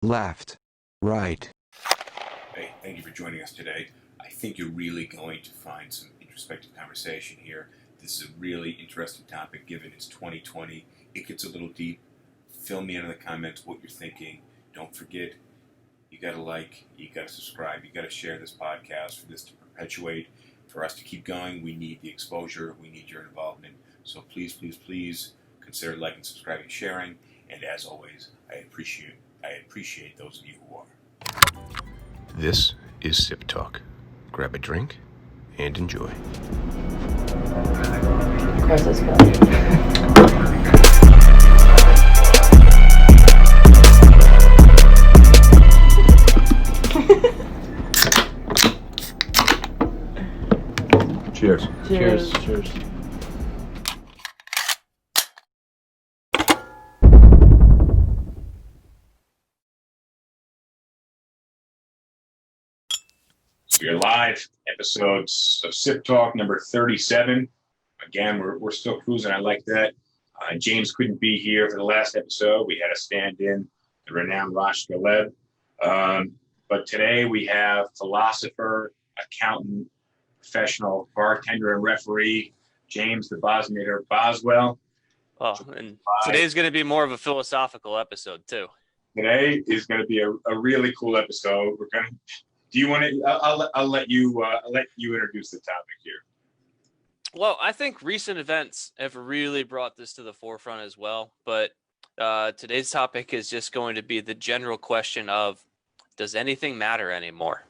left, right. Hey, thank you for joining us today. I think you're really going to find some introspective conversation here. This is a really interesting topic given it's 2020. It gets a little deep. Fill me in the comments what you're thinking. Don't forget, you got to like, you got to subscribe, you got to share this podcast for this to perpetuate. For us to keep going, we need the exposure, we need your involvement. So please, please, please consider liking, subscribing, sharing. And as always, I appreciate those of you who are. This is SipTalk. Grab a drink and enjoy. Of course, let's go. Cheers. Cheers. Cheers. We're live, episodes of Sip Talk number 37. Again, we're still cruising. I like that. James couldn't be here for the last episode. We had a stand-in, the renowned Rosh Galeb. But today we have philosopher, accountant, professional, bartender, and referee, James the Bosniator Boswell. Oh, and today's going to be more of a philosophical episode too. Today is going to be a really cool episode. We're going to. Do you want to? I'll let you introduce the topic here. Well, I think recent events have really brought this to the forefront as well. But today's topic is just going to be the general question of, does anything matter anymore?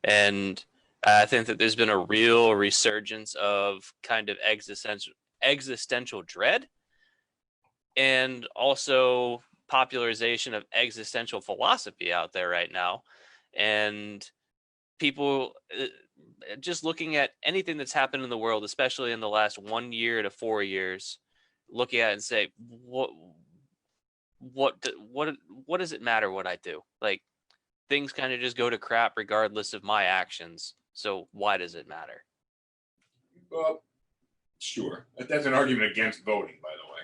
And I think that there's been a real resurgence of kind of existential dread, and also popularization of existential philosophy out there right now. And people just looking at anything that's happened in the world, especially in the last 1 year to 4 years, looking at it and say, what does it matter what I do? Like, things kind of just go to crap regardless of my actions. So why does it matter? Well, sure. That's an argument against voting, by the way.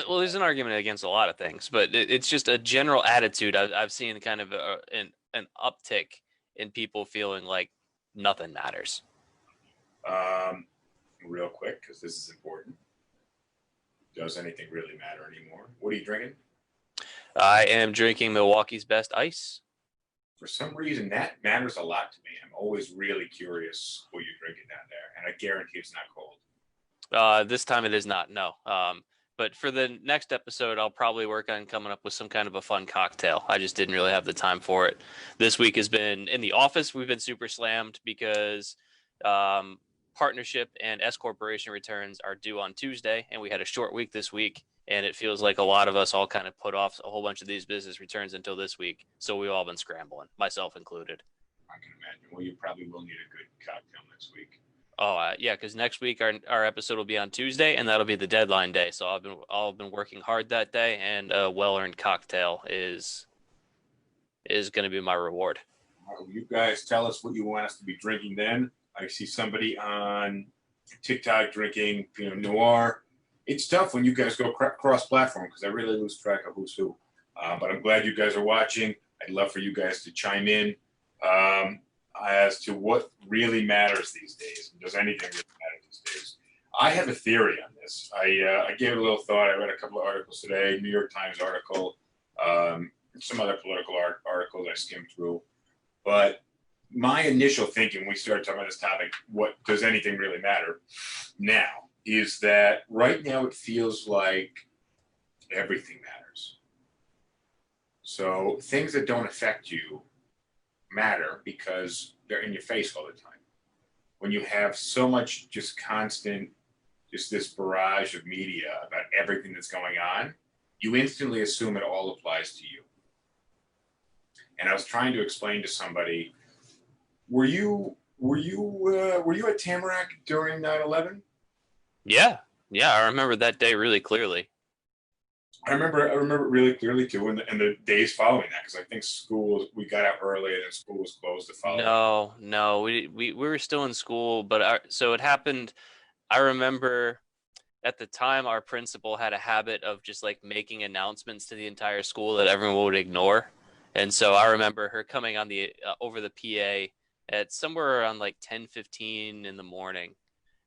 Well, there's an argument against a lot of things, but it's just a general attitude. I've seen kind of an uptick in people feeling like nothing matters. Real quick, because this is important. Does anything really matter anymore? What are you drinking? I am drinking Milwaukee's Best Ice. For some reason, that matters a lot to me. I'm always really curious what you're drinking down there, and I guarantee it's not cold. This time it is not, no. But for the next episode, I'll probably work on coming up with some kind of a fun cocktail. I just didn't really have the time for it. This week has been in the office. We've been super slammed because partnership and S corporation returns are due on Tuesday, and we had a short week this week. And it feels like a lot of us all kind of put off a whole bunch of these business returns until this week. So we've all been scrambling, myself included. I can imagine. Well, you probably will need a good cocktail next week. Oh, yeah, because next week our episode will be on Tuesday, and that'll be the deadline day. So I've been working hard that day, and a well-earned cocktail is going to be my reward. Will you guys tell us what you want us to be drinking then? I see somebody on TikTok drinking Pinot Noir. It's tough when you guys go cross-platform because I really lose track of who's who. But I'm glad you guys are watching. I'd love for you guys to chime in as to what really matters these days. Does anything really matter these days? I have a theory on this. I gave it a little thought. I read a couple of articles today, New York Times article, some other political articles I skimmed through. But my initial thinking when we started talking about this topic, what does anything really matter now, is that right now it feels like everything matters. So things that don't affect you matter because they're in your face all the time. When you have so much just constant, just this barrage of media about everything that's going on, you instantly assume it all applies to you. And I was trying to explain to somebody, were you at Tamarack during 9/11? Yeah, I remember that day really clearly. I remember it really clearly too, and the days following that, because I think we got out early and then school was closed the following. No, we were still in school, but so it happened. I remember at the time, our principal had a habit of just like making announcements to the entire school that everyone would ignore. And so I remember her coming on the over the PA at somewhere around like 10:15 in the morning,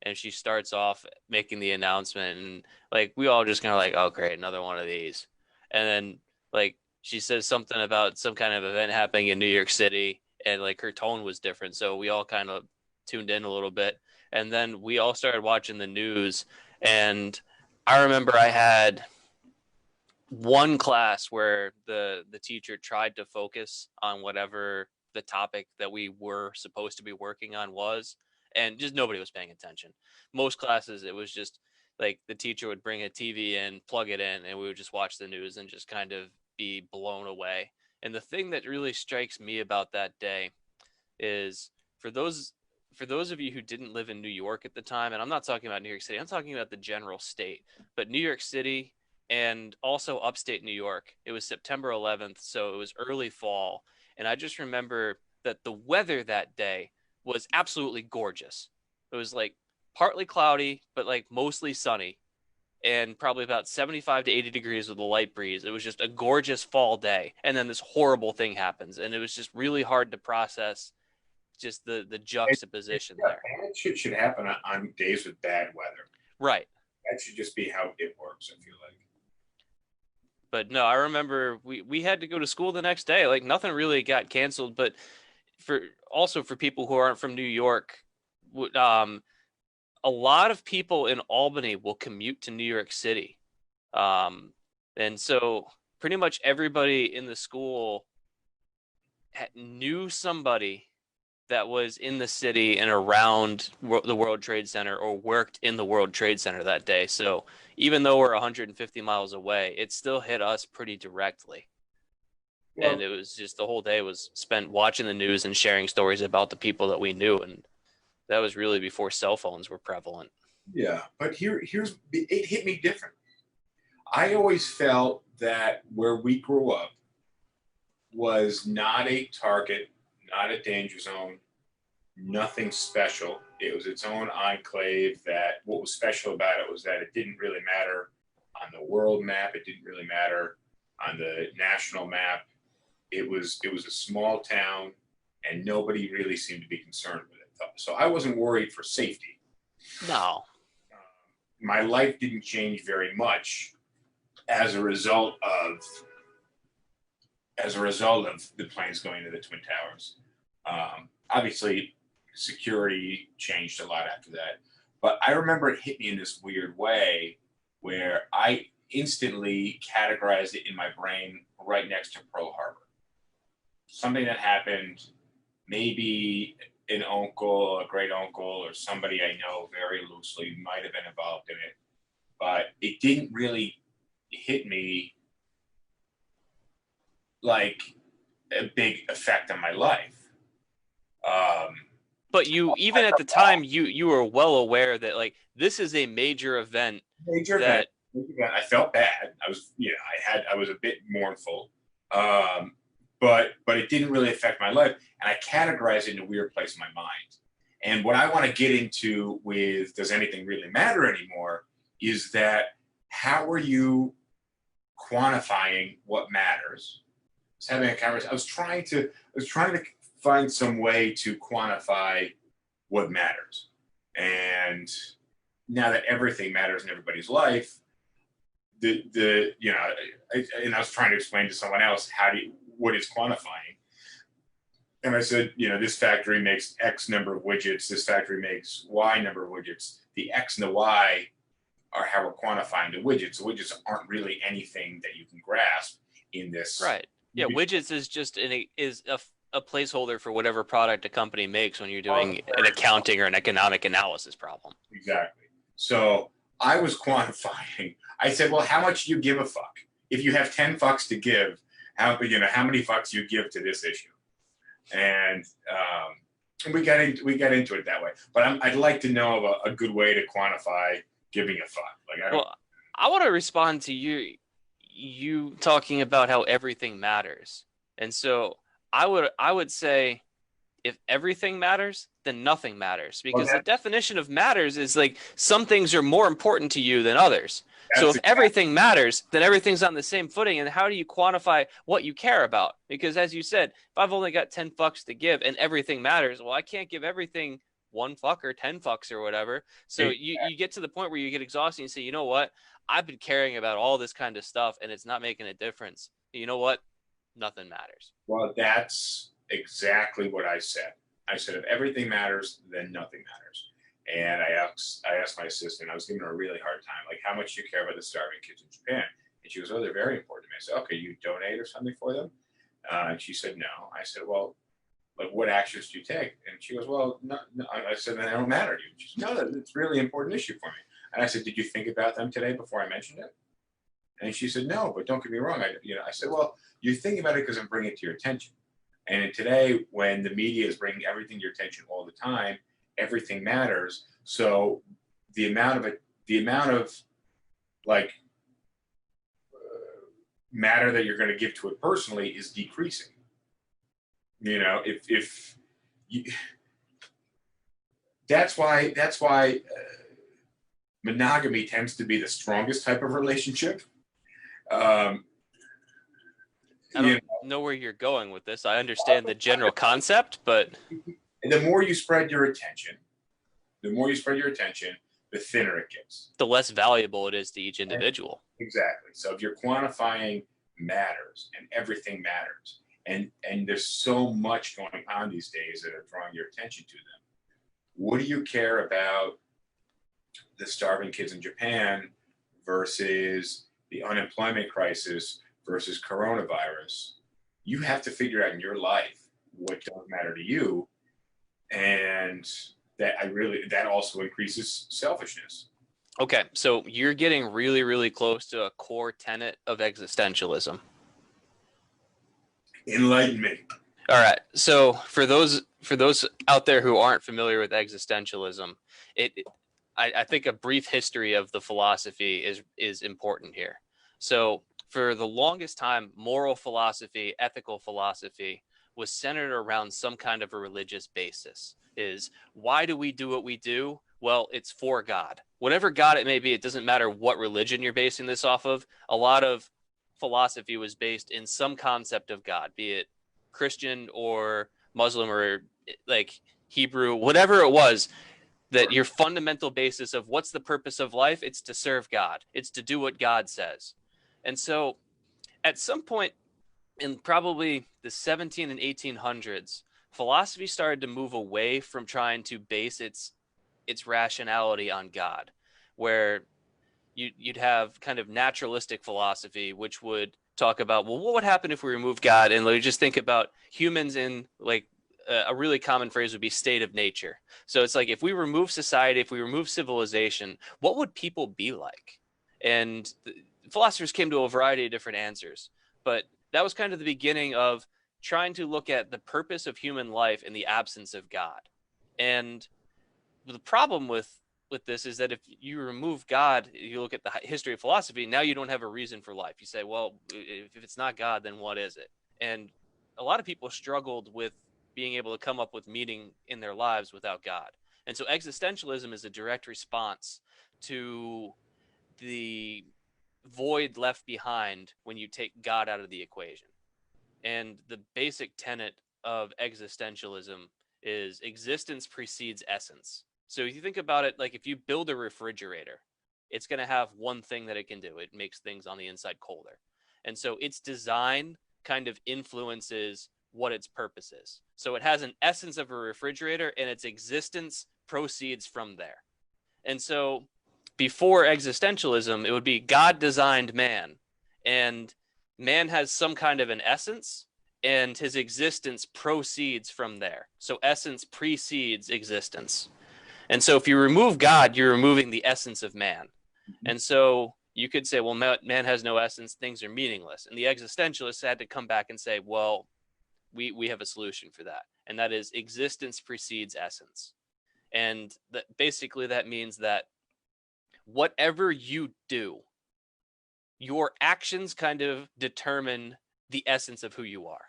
and she starts off making the announcement, and like we all just kind of like, oh great, another one of these. And then like she says something about some kind of event happening in New York City, and like her tone was different, so we all kind of tuned in a little bit, and then we all started watching the news. And I remember I had one class where the teacher tried to focus on whatever the topic that we were supposed to be working on was, and just nobody was paying attention. Most classes it was just like the teacher would bring a TV in, plug it in, and we would just watch the news and just kind of be blown away. And the thing that really strikes me about that day is for those of you who didn't live in New York at the time, and I'm not talking about New York City, I'm talking about the general state, but New York City and also upstate New York, it was September 11th, so it was early fall. And I just remember that the weather that day was absolutely gorgeous. It was like partly cloudy, but like mostly sunny, and probably about 75 to 80 degrees with a light breeze. It was just a gorgeous fall day. And then this horrible thing happens. And it was just really hard to process just the juxtaposition there. Bad shit should happen on days with bad weather. Right. That should just be how it works, I feel like. But no, I remember we had to go to school the next day. Like nothing really got canceled, but for people who aren't from New York, a lot of people in Albany will commute to New York City. And so pretty much everybody in the school knew somebody that was in the city and around the World Trade Center or worked in the World Trade Center that day. So even though we're 150 miles away, it still hit us pretty directly. Well, and it was just the whole day was spent watching the news and sharing stories about the people that we knew. And that was really before cell phones were prevalent. Yeah, but it hit me different. I always felt that where we grew up was not a target, not a danger zone, nothing special. It was its own enclave. That what was special about it was that it didn't really matter on the world map. It didn't really matter on the national map. It was a small town, and nobody really seemed to be concerned with it. So I wasn't worried for safety. No. My life didn't change very much as a result of the planes going to the Twin Towers. Obviously, security changed a lot after that. But I remember it hit me in this weird way where I instantly categorized it in my brain right next to Pearl Harbor. Something that happened, maybe an uncle, a great uncle, or somebody I know very loosely might have been involved in it. But it didn't really hit me like a big effect on my life. But you, even at the time, you were well aware that like this is a major event. Major event. I felt bad. I was a bit mournful. But it didn't really affect my life, and I categorized it in a weird place in my mind. And what I want to get into with Does Anything Really Matter Anymore is that how are you quantifying what matters? I was having a conversation. I was trying to find some way to quantify what matters. And now that everything matters in everybody's life, I was trying to explain to someone else what is quantifying. And I said, this factory makes X number of widgets. This factory makes Y number of widgets. The X and the Y are how we're quantifying the widgets. The widgets aren't really anything that you can grasp in this. Right. Yeah. Widgets is just a placeholder for whatever product a company makes when you're doing an accounting or an economic analysis problem. Exactly. So I was quantifying. I said, well, how much do you give a fuck? If you have 10 fucks to give, how many fucks you give to this issue? And we got into it that way. But I'd like to know of a good way to quantify giving a fuck. I want to respond to you talking about how everything matters. And so I would say if everything matters, then nothing matters, because Well, the definition of matters is like some things are more important to you than others. So if exactly. everything matters, then everything's on the same footing. And how do you quantify what you care about? Because as you said, if I've only got 10 fucks to give and everything matters, well, I can't give everything 1 fuck or 10 fucks or whatever. So you get to the point where you get exhausted and you say, you know what? I've been caring about all this kind of stuff and it's not making a difference. You know what? Nothing matters. Well, that's exactly what I said. I said, if everything matters, then nothing matters. And I asked my assistant, I was giving her a really hard time, like, how much do you care about the starving kids in Japan? And she goes, oh, they're very important to me. I said, okay, you donate or something for them? And she said, no. I said, well, like, what actions do you take? And she goes, well, no. I said, then they don't matter to you. She said, no, it's a really important issue for me. And I said, did you think about them today before I mentioned it? And she said, no, but don't get me wrong. I said, well, you're thinking about it because I'm bringing it to your attention. And today, when the media is bringing everything to your attention all the time, everything matters. So the amount of like matter that you're going to give to it personally is decreasing. You know, if you, that's why monogamy tends to be the strongest type of relationship. I don't know where you're going with this. I understand the general concept, but the more you spread your attention, the thinner it gets. The less valuable it is to each individual. Exactly. So if you're quantifying matters and everything matters, and there's so much going on these days that are drawing your attention to them, what do you care about the starving kids in Japan versus the unemployment crisis versus coronavirus? You have to figure out in your life what does matter to you, and that also increases selfishness. Okay, so you're getting really, really close to a core tenet of existentialism. Enlighten me. All right, so for those out there who aren't familiar with existentialism, I think a brief history of the philosophy is important here. So for the longest time, moral philosophy, ethical philosophy was centered around some kind of a religious basis. Is why do we do what we do? Well, it's for God. Whatever God it may be, it doesn't matter what religion you're basing this off of. A lot of philosophy was based in some concept of God, be it Christian or Muslim or like Hebrew, whatever it was, that your fundamental basis of what's the purpose of life, it's to serve God. It's to do what God says. And so at some point in probably the 17 and 1800s, philosophy started to move away from trying to base its rationality on God, where you'd have kind of naturalistic philosophy, which would talk about, well, what would happen if we remove God? And like, just think about humans in like a really common phrase would be state of nature. So it's like, if we remove society, if we remove civilization, what would people be like? And philosophers came to a variety of different answers, but that was kind of the beginning of trying to look at the purpose of human life in the absence of God. And the problem with this is that if you remove God, you look at the history of philosophy, now you don't have a reason for life. You say, well, if it's not God, then what is it? And a lot of people struggled with being able to come up with meaning in their lives without God. And so existentialism is a direct response to the void left behind when you take God out of the equation. And the basic tenet of existentialism is existence precedes essence. So if you think about it, like if you build a refrigerator, it's going to have one thing that it can do. It makes things on the inside colder. And so its design kind of influences what its purpose is. So it has an essence of a refrigerator and its existence proceeds from there. And so before existentialism, it would be God designed man, and man has some kind of an essence and his existence proceeds from there. So essence precedes existence. And so if you remove God, you're removing the essence of man. And so you could say, well, man has no essence, things are meaningless. And the existentialists had to come back and say, well, we have a solution for that. And that is existence precedes essence. And basically that means that whatever you do, your actions kind of determine the essence of who you are.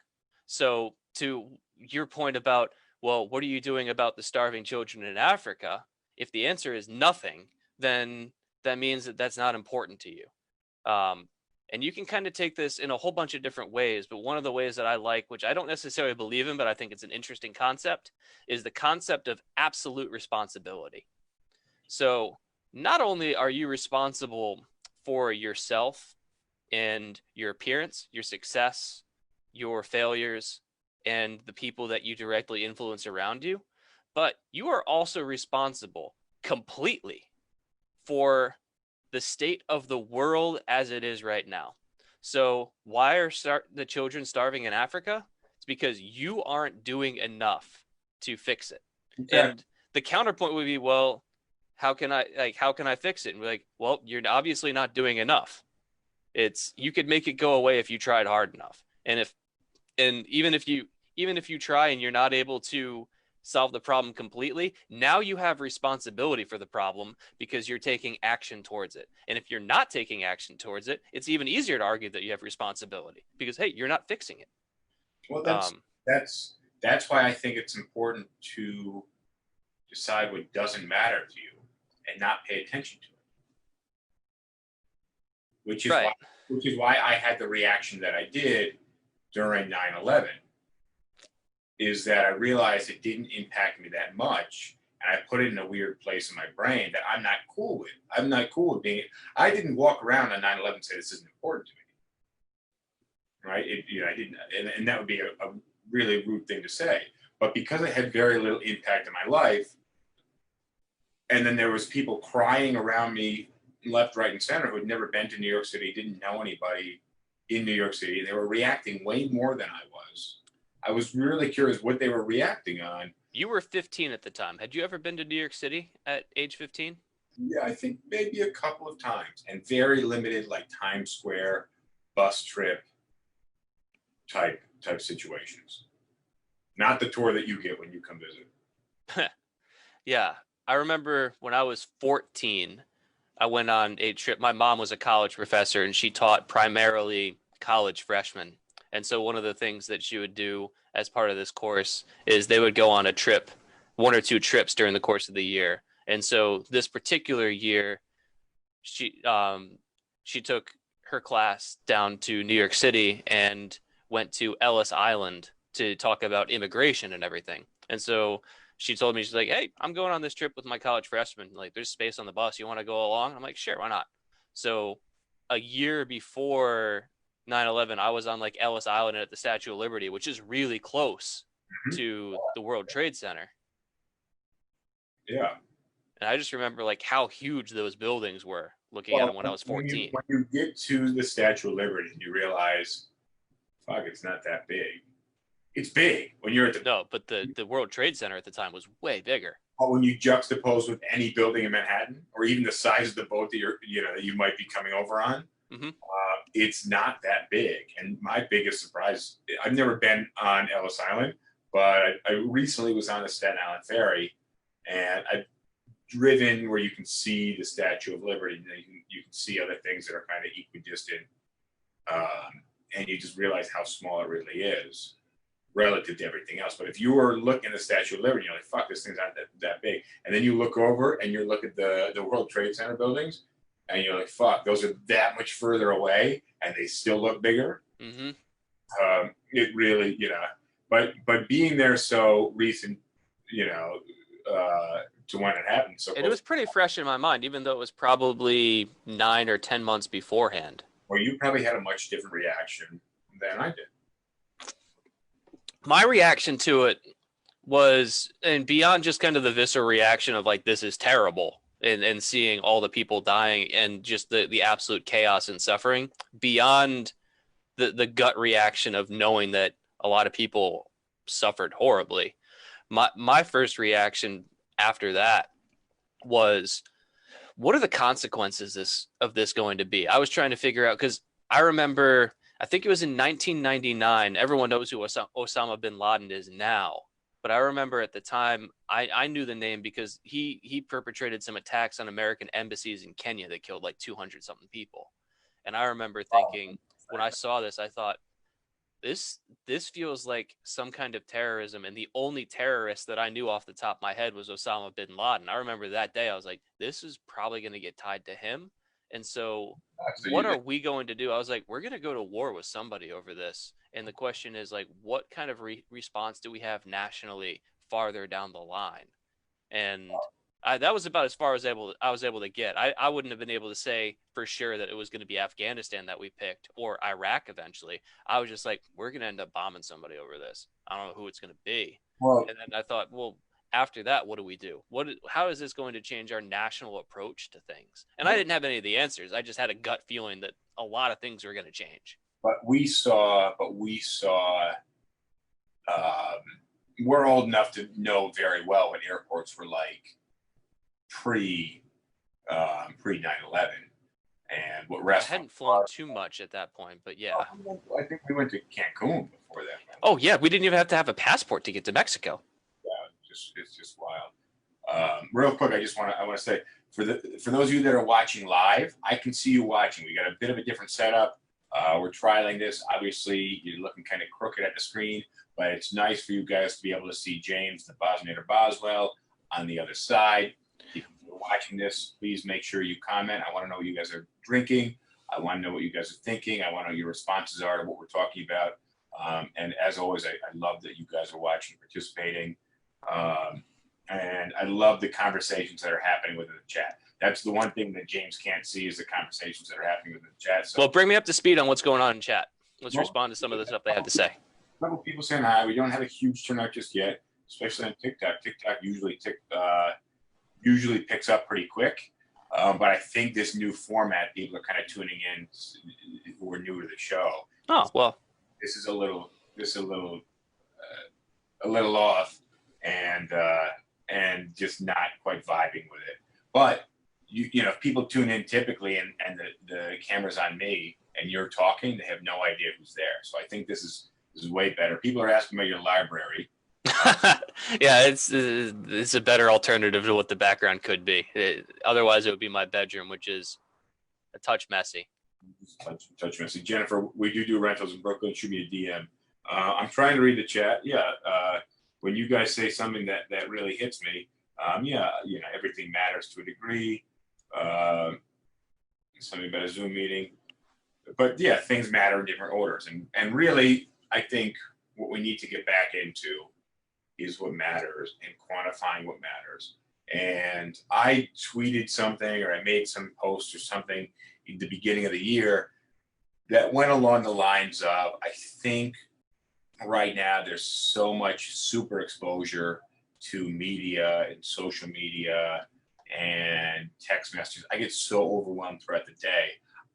So to your point about well, what are you doing about the starving children in Africa? If the answer is nothing, then that means that that's not important to you. And you can kind of take this in a whole bunch of different ways, but one of the ways that I like, which I don't necessarily believe in, but I think it's an interesting concept, is the concept of absolute responsibility. So not only are you responsible for yourself and your appearance, your success, your failures, and the people that you directly influence around you, but you are also responsible completely for the state of the world as it is right now. So why are the children starving in Africa? It's because you aren't doing enough to fix it. Okay. And the counterpoint would be, well, how can I fix it? And we're like, well, you're obviously not doing enough. You could make it go away if you tried hard enough. And even if you try and you're not able to solve the problem completely, now you have responsibility for the problem because you're taking action towards it. And if you're not taking action towards it, it's even easier to argue that you have responsibility because, hey, you're not fixing it. Well, that's why I think it's important to decide what doesn't matter to you and not pay attention to it. Which is why I had the reaction that I did during 9/11. Is that I realized it didn't impact me that much, and I put it in a weird place in my brain that I'm not cool with. I'm not cool with being. I didn't walk around on 9/11 and say this isn't important to me, right? I didn't, and that would be a really rude thing to say. But because it had very little impact in my life, and then there was people crying around me left, right, and center who had never been to New York City, didn't know anybody in New York City. They were reacting way more than I was. I was really curious what they were reacting on. You were 15 at the time. Had you ever been to New York City at age 15? Yeah, I think maybe a couple of times, and very limited, like Times Square, bus trip type situations. Not the tour that you get when you come visit. Yeah, I remember when I was 14, I went on a trip. My mom was a college professor, and she taught primarily college freshmen. And so one of the things that she would do as part of this course is they would go on a trip, 1 or 2 trips during the course of the year. And so this particular year, she took her class down to New York City and went to Ellis Island to talk about immigration and everything. And so she told me, she's like, hey, I'm going on this trip with my college freshmen. Like, there's space on the bus. You want to go along? I'm like, sure, why not? So a year before 9/11, I was on like Ellis Island at the Statue of Liberty, which is really close to the World Trade Center. Yeah. And I just remember like how huge those buildings were looking at them when I was 14. When you get to the Statue of Liberty, you realize, fuck, it's not that big. It's big when you're at the. No, but the World Trade Center at the time was way bigger. But when you juxtapose with any building in Manhattan, or even the size of the boat that you might be coming over on, it's not that big. And my biggest surprise, I've never been on Ellis Island, but I recently was on the Staten Island ferry, and I've driven where you can see the Statue of Liberty, and you can see other things that are kind of equidistant, and you just realize how small it really is relative to everything else. But if you were looking at the Statue of Liberty, you're like, fuck, this thing's not that big. And then you look over and you look at the World Trade Center buildings, and you're like, fuck, those are that much further away, and they still look bigger. It really, but being there so recent, to when it happened. So it was pretty fresh in my mind, even though it was probably 9 or 10 months beforehand. Well, you probably had a much different reaction than I did. My reaction to it was, and beyond just kind of the visceral reaction of like, this is terrible, and seeing all the people dying and just the absolute chaos and suffering, beyond the gut reaction of knowing that a lot of people suffered horribly. My first reaction after that was, what are the consequences of this going to be? I was trying to figure out, because I remember, I think it was in 1999. Everyone knows who Osama bin Laden is now. But I remember at the time, I knew the name because he perpetrated some attacks on American embassies in Kenya that killed like 200-something people. And I remember thinking, when I saw this, I thought, this feels like some kind of terrorism, and the only terrorist that I knew off the top of my head was Osama bin Laden. I remember that day I was like, this is probably going to get tied to him. And so what are we going to do? I was like, we're going to go to war with somebody over this. And the question is like, what kind of response do we have nationally farther down the line? And that was about as far as I was able to get. I wouldn't have been able to say for sure that it was going to be Afghanistan that we picked or Iraq eventually. I was just like, we're going to end up bombing somebody over this. I don't know who it's going to be. Well, And then I thought, well, after that, what do we do? How is this going to change our national approach to things? And I didn't have any of the answers. I just had a gut feeling that a lot of things were going to change. we saw, we're old enough to know very well what airports were like pre 9/11, and what I restaurants. hadn't flown too much at that point, but yeah. I think we went to Cancun before that. Oh yeah, we didn't even have to have a passport to get to Mexico. It's just wild. Real quick, I want to say for those of you that are watching live, I can see you watching. We got a bit of a different setup. We're trialing this. Obviously, you're looking kind of crooked at the screen, but it's nice for you guys to be able to see James, the Bosniator Boswell, on the other side. If you're watching this, please make sure you comment. I want to know what you guys are drinking. I want to know what you guys are thinking. I want to know your responses are to what we're talking about. And as always, I love that you guys are watching, participating. And I love the conversations that are happening within the chat. That's the one thing that James can't see is the conversations that are happening within the chat. So, well, bring me up to speed on what's going on in chat. Let's respond to some of the stuff they have to say. A couple people saying hi. We don't have a huge turnout just yet, especially on TikTok. TikTok usually picks up pretty quick. But I think this new format, people are kind of tuning in who are new to the show. Oh, well. This is a little off, and just not quite vibing with it. But you know, if people tune in typically and the camera's on me and you're talking, they have no idea who's there. So I think this is way better. People are asking about your library. Yeah, it's a better alternative to what the background could be. Otherwise, it would be my bedroom, which is a touch messy. Touch messy. Jennifer, we do rentals in Brooklyn. Shoot me a DM. I'm trying to read the chat. Yeah. When you guys say something that really hits me, yeah, you know, everything matters to a degree. Something about a Zoom meeting. But yeah, things matter in different orders. And really, I think what we need to get back into is what matters and quantifying what matters. And I tweeted something or I made some post or something in the beginning of the year that went along the lines of, I think right now there's so much super exposure to media and social media and text messages. I get so overwhelmed throughout the day.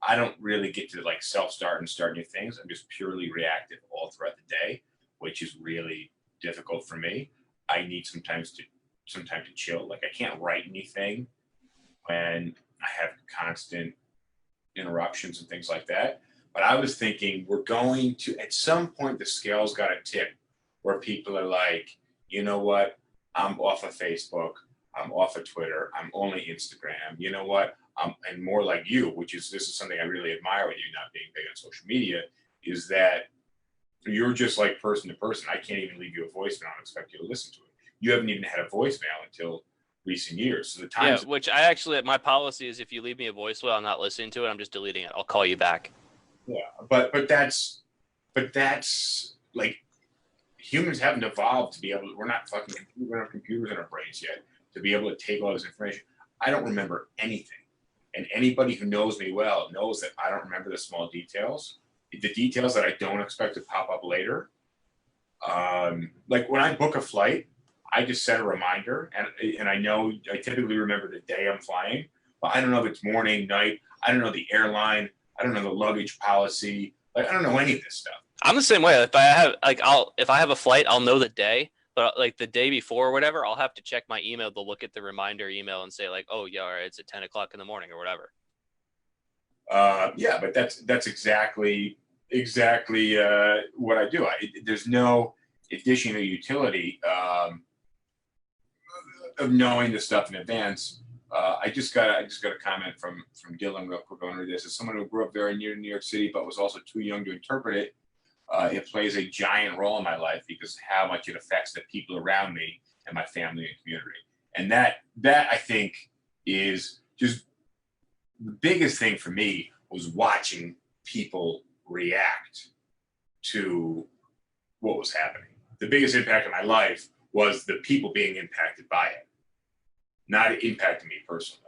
I don't really get to like self-start and start new things. I'm just purely reactive all throughout the day, which is really difficult for me. I need some time to chill. Like I can't write anything when I have constant interruptions and things like that. But I was thinking we're going to, at some point, the scale's got to tip where people are like, you know what? I'm off of Facebook. I'm off of Twitter. I'm only Instagram. You know what? And more like you, this is something I really admire with you not being big on social media, is that you're just like person to person. I can't even leave you a voicemail and expect you to listen to it. You haven't even had a voicemail until recent years. So the times. Yeah, which I actually, my policy is if you leave me a voicemail, I'm not listening to it. I'm just deleting it. I'll call you back. Yeah, but that's like humans haven't evolved to be able to, we don't have computers in our brains yet to be able to take all this information. I don't remember anything. And anybody who knows me well knows that I don't remember the small details, the details that I don't expect to pop up later. Like when I book a flight, I just set a reminder and I know I typically remember the day I'm flying, but I don't know if it's morning, night. I don't know the airline. I don't know the luggage policy. Like I don't know any of this stuff. I'm the same way. If I have a flight, I'll know the day, but like the day before or whatever, I'll have to check my email to look at the reminder email and say like, oh yeah, all right, it's at 10 o'clock in the morning or whatever. Yeah, but that's exactly what I do. There's no additional utility of knowing the stuff in advance. I just got a comment from Dylan real quick. I want to read this. As someone who grew up very near New York City but was also too young to interpret it, it plays a giant role in my life because how much it affects the people around me and my family and community. And that I think is just the biggest thing for me was watching people react to what was happening. The biggest impact of my life was the people being impacted by it, not impacting me personally.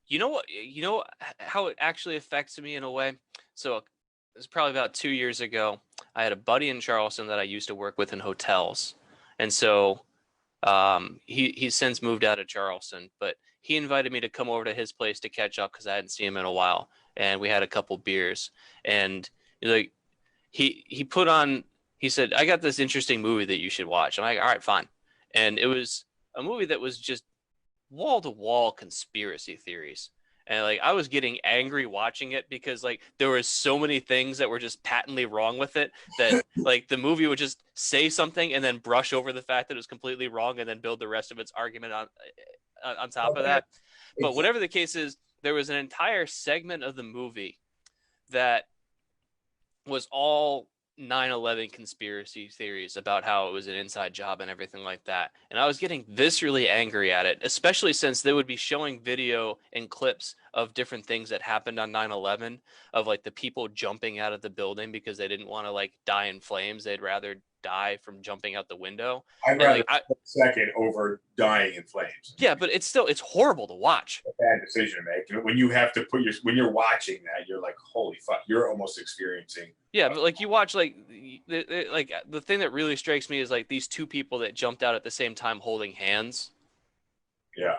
You know what? You know how it actually affects me in a way. So it was probably about 2 years ago. I had a buddy in Charleston that I used to work with in hotels, and so he's since moved out of Charleston. But he invited me to come over to his place to catch up because I hadn't seen him in a while, and we had a couple beers. And like he put on, he said, "I got this interesting movie that you should watch." I'm like, "All right, fine." And it was a movie that was just wall-to-wall conspiracy theories, and like I was getting angry watching it because like there were so many things that were just patently wrong with it that like the movie would just say something and then brush over the fact that it was completely wrong and then build the rest of its argument on top of that. But whatever the case is, there was an entire segment of the movie that was all 9/11 conspiracy theories about how it was an inside job and everything like that. And I was getting viscerally angry at it, especially since they would be showing video and clips of different things that happened on 9/11, of like the people jumping out of the building because they didn't want to like die in flames. They'd rather die from jumping out the window. I'd rather second over dying in flames. Yeah, but it's horrible to watch. A bad decision to make. When you have to when you're watching that, you're like, holy fuck, you're almost experiencing. Yeah, but like you watch like the thing that really strikes me is like these two people that jumped out at the same time holding hands. Yeah.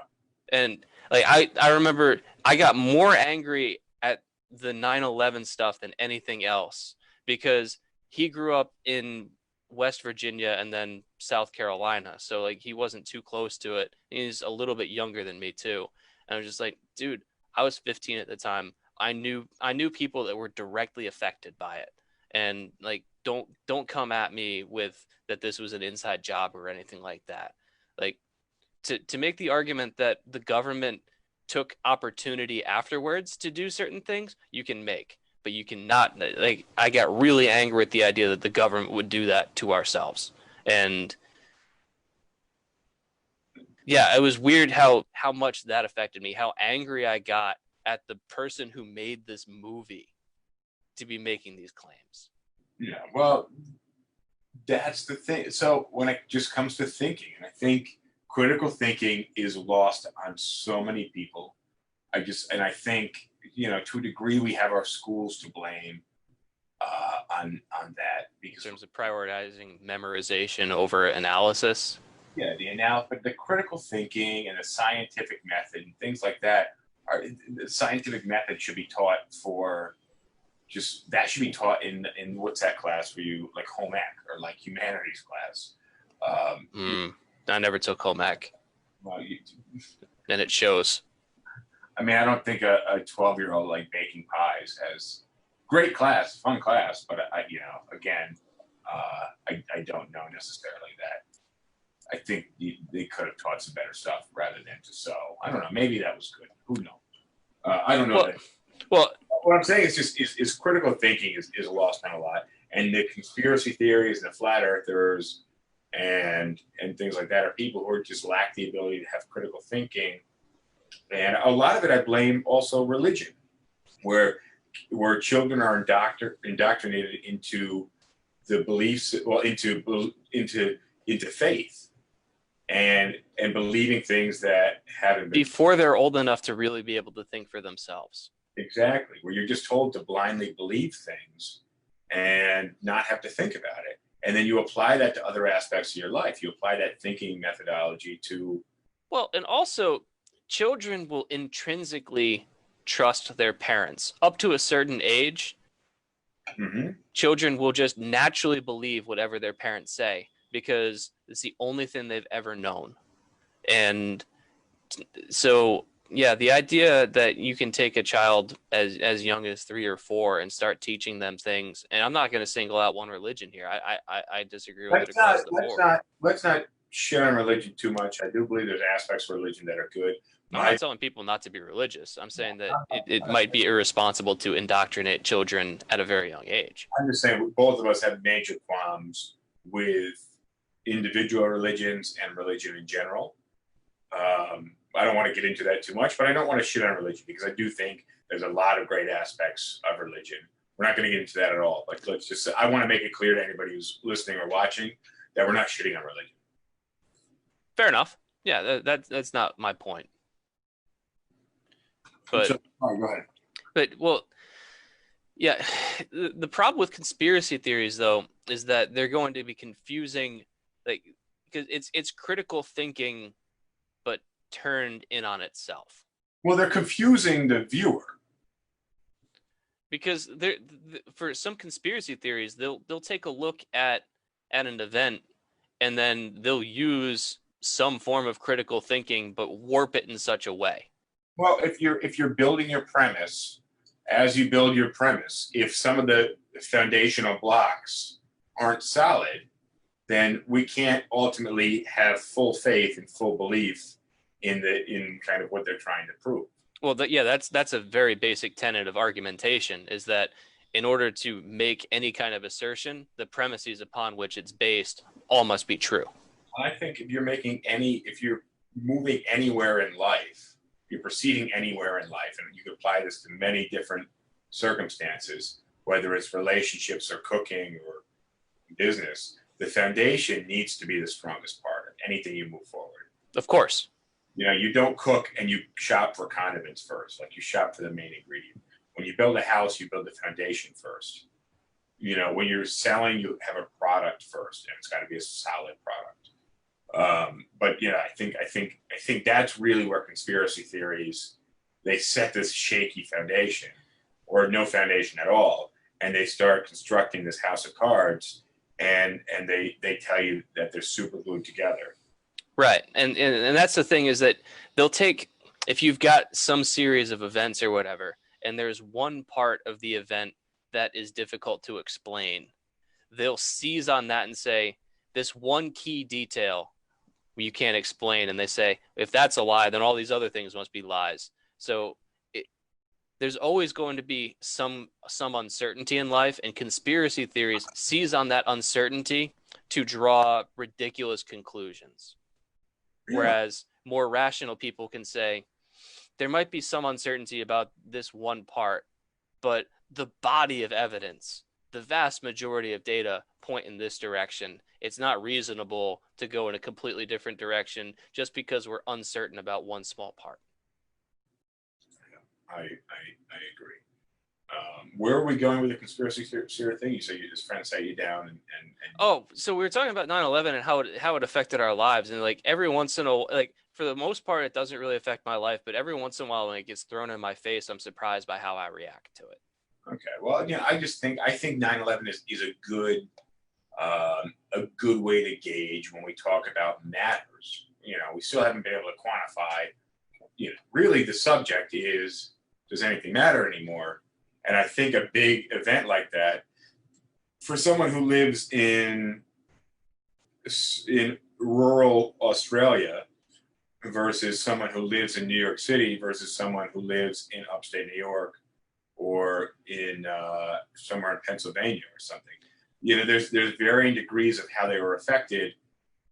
And like I remember I got more angry at the 9/11 stuff than anything else because he grew up in West Virginia and then South Carolina. So like he wasn't too close to it. He's a little bit younger than me too. And I was just like, dude, I was 15 at the time. I knew people that were directly affected by it. And like don't come at me with that this was an inside job or anything like that. Like to make the argument that the government took opportunity afterwards to do certain things, you can make. But you cannot, like, I got really angry at the idea that the government would do that to ourselves. And yeah, it was weird how much that affected me, how angry I got at the person who made this movie to be making these claims. Yeah, well, that's the thing. So when it just comes to thinking, and I think critical thinking is lost on so many people. I think, to a degree, we have our schools to blame on that because in terms of prioritizing memorization over analysis. Yeah, but the critical thinking and the scientific method and things like that the scientific method should be taught that should be taught in what's that class for you, like home ec or like humanities class. I never took home ec. Well, and it shows. I mean, I don't think a 12-year-old like baking pies has great class, fun class, but I don't know necessarily that. I think they could have taught some better stuff rather than to sew. I don't know. Maybe that was good. Who knows? I don't know. Well, what I'm saying is critical thinking is lost on a lot, and the conspiracy theories, the flat earthers, and things like that are people who just lack the ability to have critical thinking. And a lot of it I blame also religion, where children are indoctrinated into the beliefs, well, into faith, and believing things that haven't been before they're old enough to really be able to think for themselves. Exactly, where you're just told to blindly believe things and not have to think about it. And then you apply that to other aspects of your life. You apply that thinking methodology to... Well, and also, children will intrinsically trust their parents. Up to a certain age, children will just naturally believe whatever their parents say because it's the only thing they've ever known. And so... yeah, the idea that you can take a child as young as 3 or 4 and start teaching them things, and I'm not going to single out one religion here. I disagree with it across the board. Let's not shit on religion too much. I do believe there's aspects of religion that are good, I'm not telling people not to be religious. I'm saying that it might be irresponsible to indoctrinate children at a very young age. I'm just saying both of us have major qualms with individual religions and religion in general. I don't want to get into that too much, but I don't want to shit on religion because I do think there's a lot of great aspects of religion. We're not going to get into that at all. Like, let's just, I want to make it clear to anybody who's listening or watching that we're not shitting on religion. Fair enough. Yeah, that's not my point. But So, all right, go ahead. But well, yeah, the problem with conspiracy theories though is that they're going to be confusing, like, because it's critical thinking, but turned in on itself. Well, they're confusing the viewer. Because for some conspiracy theories, they'll take a look at an event, and then they'll use some form of critical thinking, but warp it in such a way. Well, if you're building your premise, as you build your premise, if some of the foundational blocks aren't solid, then we can't ultimately have full faith and full belief in kind of what they're trying to prove. Well, that's a very basic tenet of argumentation, is that in order to make any kind of assertion, the premises upon which it's based all must be true. I think if you're moving anywhere in life, you're proceeding anywhere in life, and you can apply this to many different circumstances, whether it's relationships or cooking or business, the foundation needs to be the strongest part of anything you move forward. Of course. You know, you don't cook and you shop for condiments first, like you shop for the main ingredient. When you build a house, you build the foundation first. You know, when you're selling, you have a product first, and it's got to be a solid product. But yeah, I think that's really where conspiracy theories, they set this shaky foundation or no foundation at all, and they start constructing this house of cards, and they tell you that they're super glued together. Right. And that's the thing, is that they'll take, if you've got some series of events or whatever, and there's one part of the event that is difficult to explain, they'll seize on that and say, this one key detail you can't explain. And they say, if that's a lie, then all these other things must be lies. So there's always going to be some uncertainty in life, and conspiracy theories seize on that uncertainty to draw ridiculous conclusions. Yeah. Whereas more rational people can say, there might be some uncertainty about this one part, but the body of evidence, the vast majority of data point in this direction. It's not reasonable to go in a completely different direction just because we're uncertain about one small part. I agree. Where are we going with the conspiracy theory thing? You say his friend sat you down and Oh, so we were talking about 9/11 and how it affected our lives, and like every once in a, like, for the most part, it doesn't really affect my life, but every once in a while when it gets thrown in my face, I'm surprised by how I react to it. Okay, well, yeah, I think 9/11 is a good way to gauge when we talk about matters. You know, we still haven't been able to quantify. You know, really, the subject is, does anything matter anymore? And I think a big event like that, for someone who lives in rural Australia versus someone who lives in New York City versus someone who lives in upstate New York or in somewhere in Pennsylvania or something, you know, there's varying degrees of how they were affected.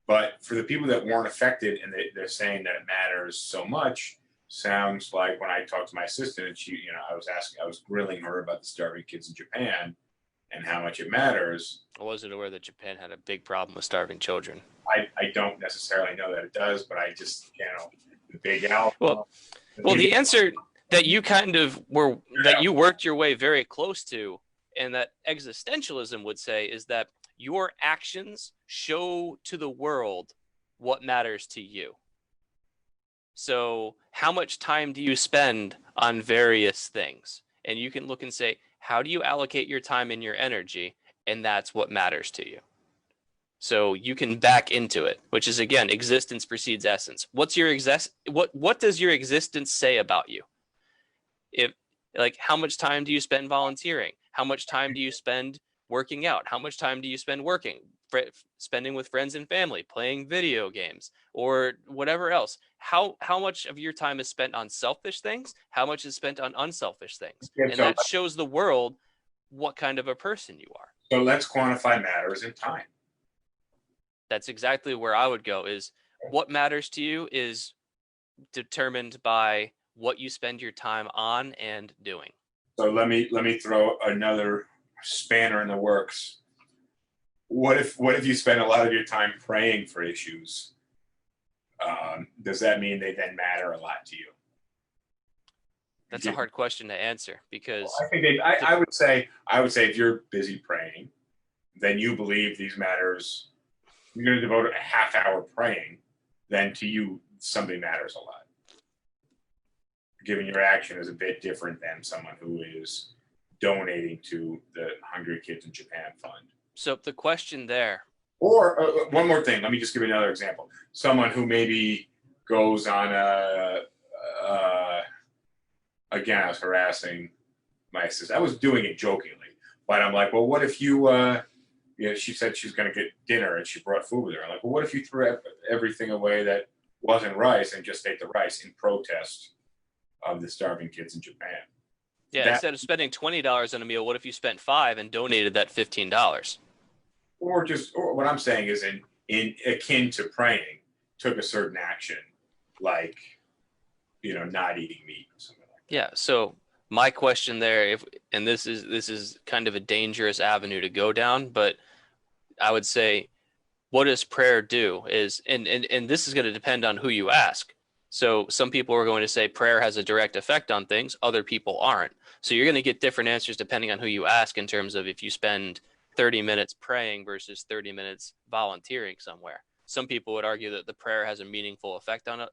But for the people that weren't affected and they're saying that it matters so much, sounds like when I talked to my assistant and she, you know, I was grilling her about the starving kids in Japan and how much it matters. I wasn't aware that Japan had a big problem with starving children. I don't necessarily know that it does, but I just, you know, the big alpha. Well, the answer that you kind of were, that you worked your way very close to, and that existentialism would say, is that your actions show to the world what matters to you. So how much time do you spend on various things? And you can look and say, how do you allocate your time and your energy? And that's what matters to you. So you can back into it, which is, again, existence precedes essence. What's your what does your existence say about you? If, like, how much time do you spend volunteering? How much time do you spend working out? How much time do you spend working? spending with friends and family, playing video games, or whatever else. How much of your time is spent on selfish things? How much is spent on unselfish things? Yeah, And so, that shows the world what kind of a person you are. so let's quantify matters in time. That's exactly where I would go. Is what matters to you is determined by what you spend your time on and doing. So let me throw another spanner in the works. What if you spend a lot of your time praying for issues? Does that mean they then matter a lot to you? That's a hard question to answer because I think I would say if you're busy praying, then you believe these matters. You're going to devote a half hour praying, then to you something matters a lot. Given your action is a bit different than someone who is donating to the Hungry Kids in Japan Fund. So the question there. Or one more thing, let me just give you another example. Someone who maybe goes on again, I was harassing my sister. I was doing it jokingly, but I'm like, well, what if she said she's going to get dinner and she brought food with her. I'm like, well, what if you threw everything away that wasn't rice and just ate the rice in protest of the starving kids in Japan? Yeah, instead of spending $20 on a meal, what if you spent $5 and donated that $15? Or what I'm saying is in akin to praying, took a certain action, like, not eating meat or something like that. Yeah. So my question there, and this is kind of a dangerous avenue to go down, but I would say, what does prayer do? And this is going to depend on who you ask. So some people are going to say prayer has a direct effect on things. Other people aren't. So you're going to get different answers depending on who you ask in terms of if you spend 30 minutes praying versus 30 minutes volunteering somewhere. Some people would argue that the prayer has a meaningful effect on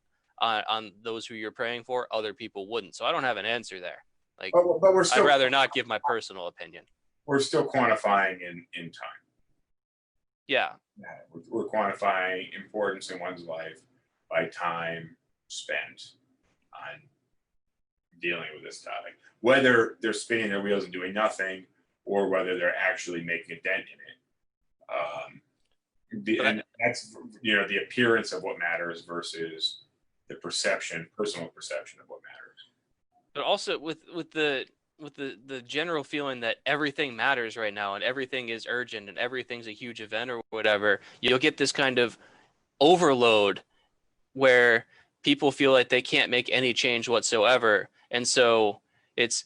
those who you're praying for. Other people wouldn't. So I don't have an answer there. Like, but we're still, I'd rather not give my personal opinion. We're still quantifying in time. Yeah. We're quantifying importance in one's life by time spent on dealing with this topic. Whether they're spinning their wheels and doing nothing, or whether they're actually making a dent in it. And that's the appearance of what matters versus the personal perception of what matters. But also with the general feeling that everything matters right now and everything is urgent and everything's a huge event or whatever, you'll get this kind of overload where people feel like they can't make any change whatsoever. And so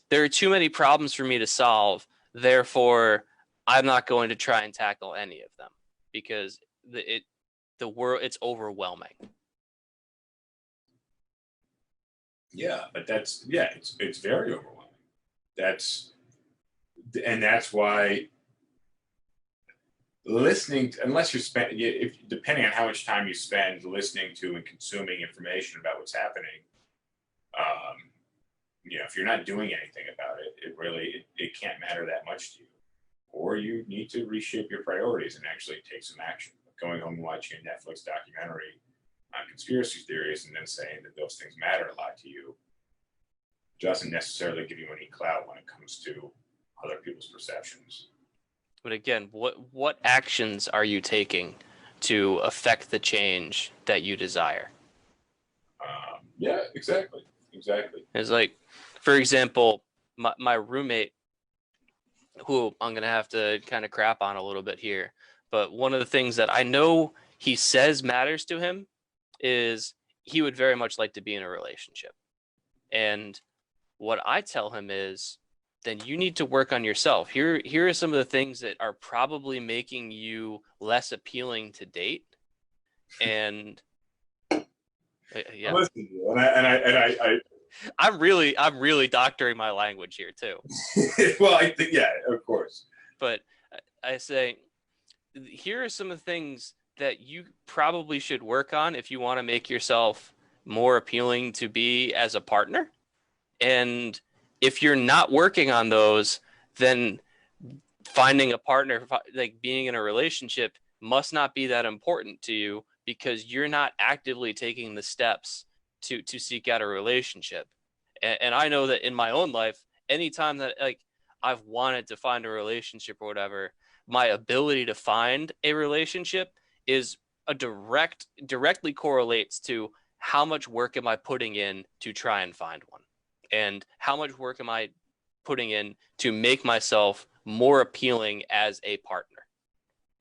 there are too many problems for me to solve. Therefore, I'm not going to try and tackle any of them because the world, it's overwhelming. Yeah, but it's very overwhelming. That's why listening, unless you're depending on how much time you spend listening to and consuming information about what's happening, if you're not doing anything about it, it can't matter that much to you. Or you need to reshape your priorities and actually take some action. Going home and watching a Netflix documentary on conspiracy theories and then saying that those things matter a lot to you doesn't necessarily give you any clout when it comes to other people's perceptions. But again, what actions are you taking to affect the change that you desire? Yeah, exactly. It's like, for example, my roommate, who I'm going to have to kind of crap on a little bit here, but one of the things that I know he says matters to him is he would very much like to be in a relationship. And what I tell him is, then you need to work on yourself. Here are some of the things that are probably making you less appealing to date. And yeah, I'm listening to you, I'm really doctoring my language here too. Well, I think, yeah, of course. But I say, here are some of the things that you probably should work on if you want to make yourself more appealing to be as a partner. And if you're not working on those, then finding a partner, like being in a relationship, must not be that important to you because you're not actively taking the steps to seek out a relationship. And I know that in my own life, anytime that like I've wanted to find a relationship or whatever, my ability to find a relationship is directly correlates to how much work am I putting in to try and find one, and how much work am I putting in to make myself more appealing as a partner.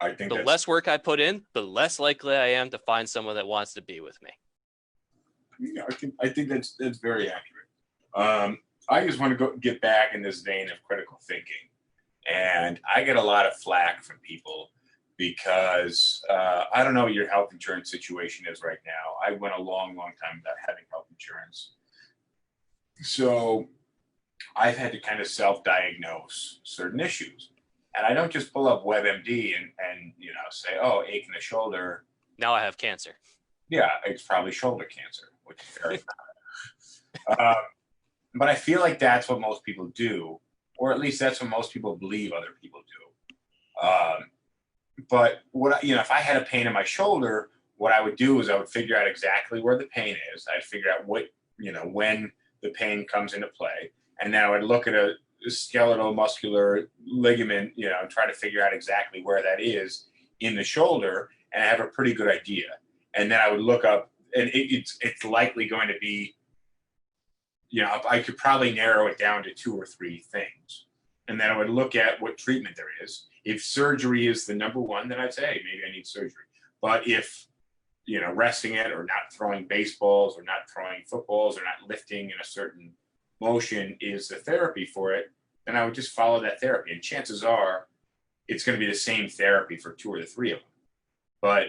I think the less work I put in, the less likely I am to find someone that wants to be with me. Yeah, I think that's very accurate. I just want to get back in this vein of critical thinking, and I get a lot of flack from people because I don't know what your health insurance situation is right now. I went a long time without having health insurance, so I've had to kind of self-diagnose certain issues, and I don't just pull up WebMD and say, oh, ache in the shoulder. Now I have cancer. Yeah, it's probably shoulder cancer, which is very common. But I feel like that's what most people do, or at least that's what most people believe other people do. But if I had a pain in my shoulder, what I would do is I would figure out exactly where the pain is. I'd figure out when the pain comes into play, and then I would look at a skeletal muscular ligament, and try to figure out exactly where that is in the shoulder, and I have a pretty good idea. And then I would look up, and it's likely going to be, I could probably narrow it down to 2 or 3 things. And then I would look at what treatment there is. If surgery is the number one, then I'd say, hey, maybe I need surgery. But if, resting it or not throwing baseballs or not throwing footballs or not lifting in a certain motion is the therapy for it, then I would just follow that therapy. And chances are it's going to be the same therapy for 2 or 3 of them. But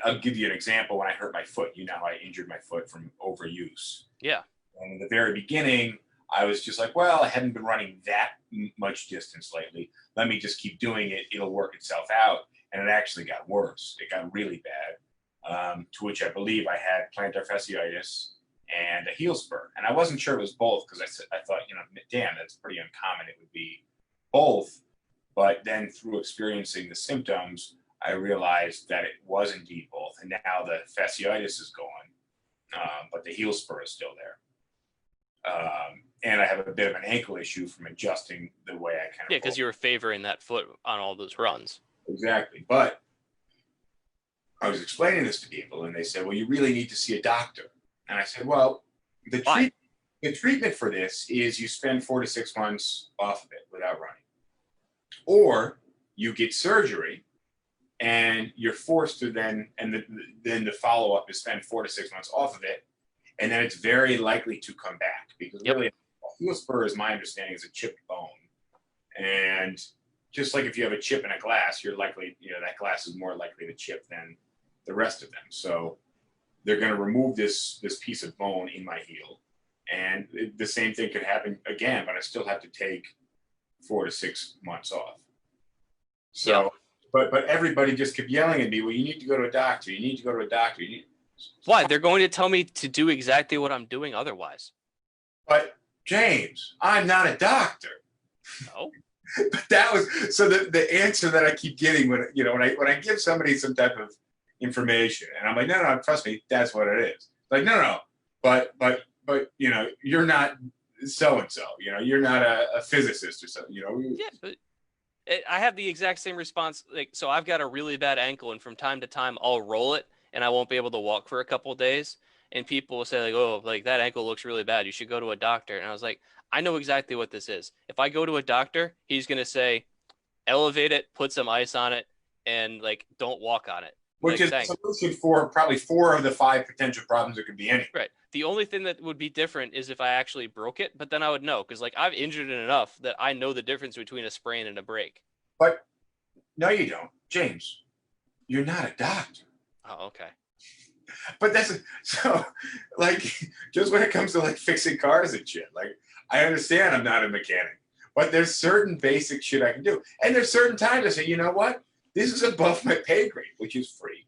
I'll give you an example. When I hurt my foot, I injured my foot from overuse. Yeah. And in the very beginning, I was just like, well, I hadn't been running that much distance lately. Let me just keep doing it. It'll work itself out. And it actually got worse. It got really bad, to which I believe I had plantar fasciitis and a heel spur. And I wasn't sure it was both because I thought, damn, that's pretty uncommon. It would be both. But then through experiencing the symptoms, I realized that it was indeed both. And now the fasciitis is gone, but the heel spur is still there. And I have a bit of an ankle issue from adjusting the way I kind of. Yeah, because you were favoring that foot on all those runs. Exactly. But I was explaining this to people, and they said, well, you really need to see a doctor. And I said, well, the treatment for this is you spend 4 to 6 months off of it without running. Or you get surgery, and you're forced to then the follow-up is spend 4 to 6 months off of it, and then it's very likely to come back because really a heel spur, is my understanding, is a chipped bone. And just like if you have a chip in a glass, you're likely, that glass is more likely to chip than the rest of them. So they're going to remove this piece of bone in my heel. And the same thing could happen again, but I still have to take 4 to 6 months off. So, but everybody just kept yelling at me, well, you need to go to a doctor. You need to go to a doctor. Why? They're going to tell me to do exactly what I'm doing otherwise. But James, I'm not a doctor. No. But that was so the answer that I keep getting when I give somebody some type of information, and I'm like, no, trust me, that's what it is. Like, no, but you're not so and so. You're not a physicist or something. Yeah, but I have the exact same response. Like, so I've got a really bad ankle, and from time to time I'll roll it, and I won't be able to walk for a couple of days. And people will say, like, oh, like that ankle looks really bad. You should go to a doctor. And I was like, I know exactly what this is. If I go to a doctor, he's going to say, elevate it, put some ice on it, and like, don't walk on it. Which is a solution for probably 4 of the 5 potential problems that could be any. Right. The only thing that would be different is if I actually broke it, but then I would know because like I've injured it enough that I know the difference between a sprain and a break. But no, you don't, James. You're not a doctor. Oh, okay. But so like just when it comes to like fixing cars and shit, like I understand I'm not a mechanic, but there's certain basic shit I can do. And there's certain times I say, you know what? This is above my pay grade, which is free.